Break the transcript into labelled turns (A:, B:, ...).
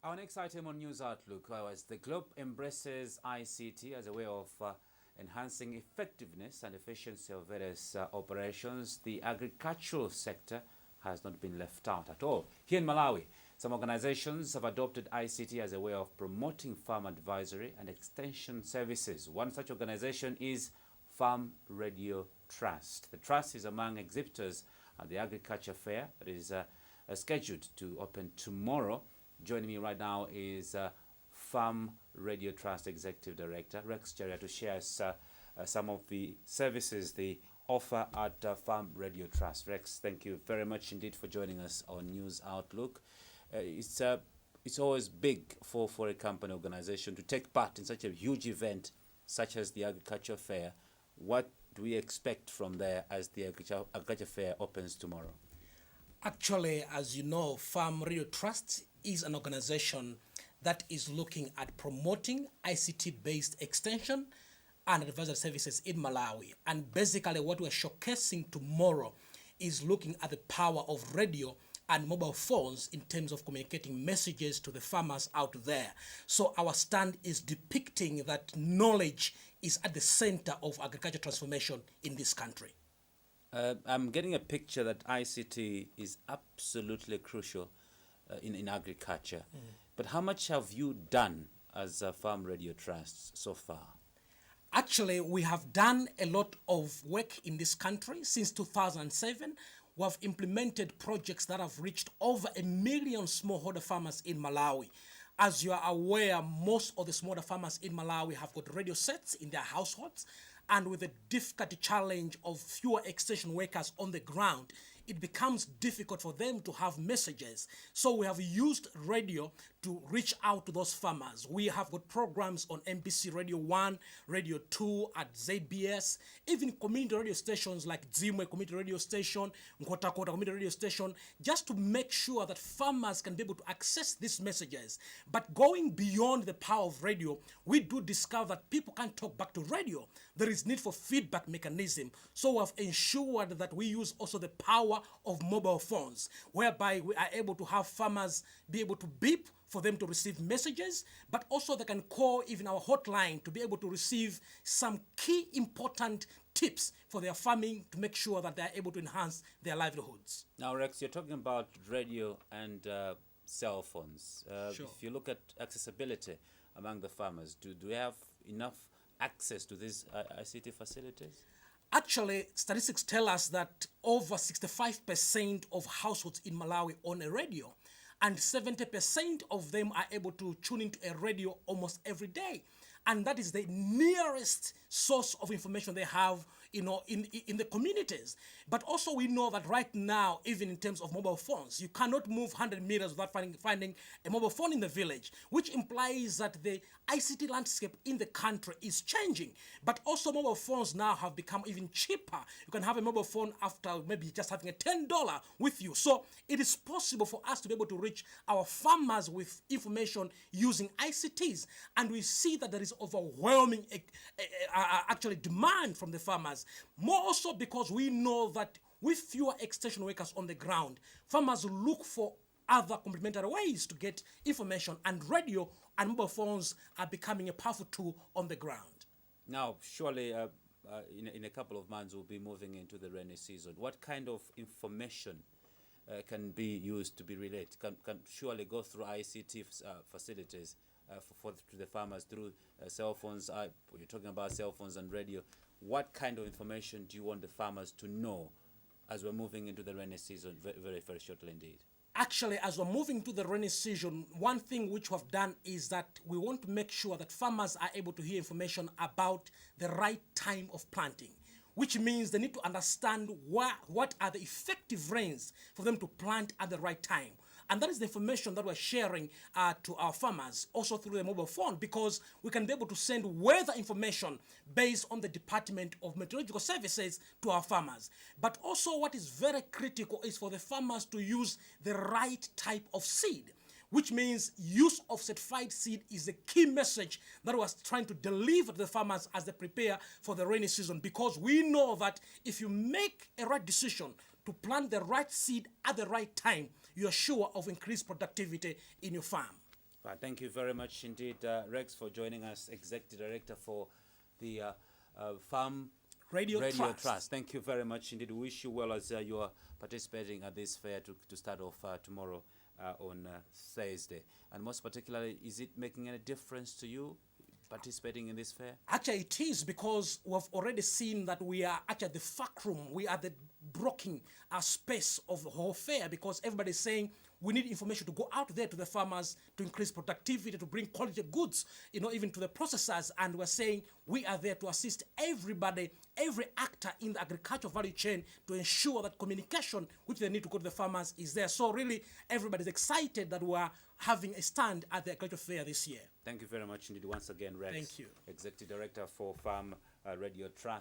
A: Our next item on News Outlook is the globe embraces ICT as a way of enhancing effectiveness and efficiency of various operations. The agricultural sector has not been left out at all. Here in Malawi, some organizations have adopted ICT as a way of promoting farm advisory and extension services. One such organization is Farm Radio Trust. The trust is among exhibitors at the Agriculture Fair that is scheduled to open tomorrow. Joining me right now is Farm Radio Trust Executive Director Rex Cheria to share some of the services they offer at Farm Radio Trust. Rex, thank you very much indeed for joining us on News Outlook. It's always big for a company organization to take part in such a huge event such as the Agriculture Fair. What do we expect from there as the Agriculture Fair opens tomorrow?
B: Actually, as you know, Farm Radio Trust is an organization that is looking at promoting ICT-based extension and advisory services in Malawi. And basically what we're showcasing tomorrow is looking at the power of radio and mobile phones in terms of communicating messages to the farmers out there. So our stand is depicting that knowledge is at the center of agriculture transformation in this country.
A: I'm getting a picture that ICT is absolutely crucial in agriculture. But how much have you done as a Farm Radio Trust so far?
B: Actually, we have done a lot of work in this country since 2007. We have implemented projects that have reached over 1 million smallholder farmers in Malawi. As you are aware, most of the smallholder farmers in Malawi have got radio sets in their households, and with the difficulty challenge of fewer extension workers on the ground, it becomes difficult for them to have messages. So we have used radio to reach out to those farmers. We have got programs on MBC Radio 1, Radio 2, at ZBS, even community radio stations like Dzimwe Community Radio Station, Nkhotakota Community Radio Station, just to make sure that farmers can be able to access these messages. But going beyond the power of radio, we do discover that people can't talk back to radio. There is need for feedback mechanism. So we have ensured that we use also the power of mobile phones, whereby we are able to have farmers be able to beep for them to receive messages, but also they can call even our hotline to be able to receive some key important tips for their farming to make sure that they are able to enhance their livelihoods.
A: Now, Rex, you're talking about radio and cell phones.
B: Sure.
A: If you look at accessibility among the farmers, do we have enough access to these ICT facilities?
B: Actually, statistics tell us that over 65% of households in Malawi own a radio, and 70% of them are able to tune into a radio almost every day. And that is the nearest source of information they have, in the communities. But also we know that right now, even in terms of mobile phones, you cannot move 100 meters without finding a mobile phone in the village, which implies that the ICT landscape in the country is changing. But also mobile phones now have become even cheaper. You can have a mobile phone after maybe just having a $10 with you. So it is possible for us to be able to reach our farmers with information using ICTs. And we see that there is overwhelming actually demand from the farmers. More also because we know that with fewer extension workers on the ground, farmers look for other complementary ways to get information, and radio and mobile phones are becoming a powerful tool on the ground.
A: Now, surely in a couple of months we'll be moving into the rainy season. What kind of information can be used to be relayed? Can surely go through ICT facilities to the farmers through cell phones. You're talking about cell phones and radio. What kind of information do you want the farmers to know as we're moving into the rainy season very, very shortly indeed?
B: Actually, as we're moving to the rainy season, one thing which we have done is that we want to make sure that farmers are able to hear information about the right time of planting, which means they need to understand what are the effective rains for them to plant at the right time. And that is the information that we're sharing to our farmers, also through the mobile phone, because we can be able to send weather information based on the Department of Meteorological Services to our farmers. But also what is very critical is for the farmers to use the right type of seed, which means use of certified seed is a key message that was trying to deliver to the farmers as they prepare for the rainy season, because we know that if you make a right decision to plant the right seed at the right time, you are sure of increased productivity in your farm.
A: Thank you very much indeed, Rex, for joining us, Executive Director for the Farm
B: Radio Trust.
A: Thank you very much indeed. We wish you well as you are participating at this fair to start off tomorrow on Thursday. And most particularly, is it making any difference to you participating in this fair?
B: Actually, it is, because we've already seen that we are actually the fact room. We are the broking space of the whole fair, because everybody's saying we need information to go out there to the farmers to increase productivity, to bring quality goods, even to the processors. And we're saying we are there to assist everybody, every actor in the agricultural value chain, to ensure that communication which they need to go to the farmers is there. So really, everybody's excited that we are having a stand at the agricultural fair this year.
A: Thank you very much indeed once again, Rex.
B: Thank you.
A: Executive Director for Farm Radio Trust.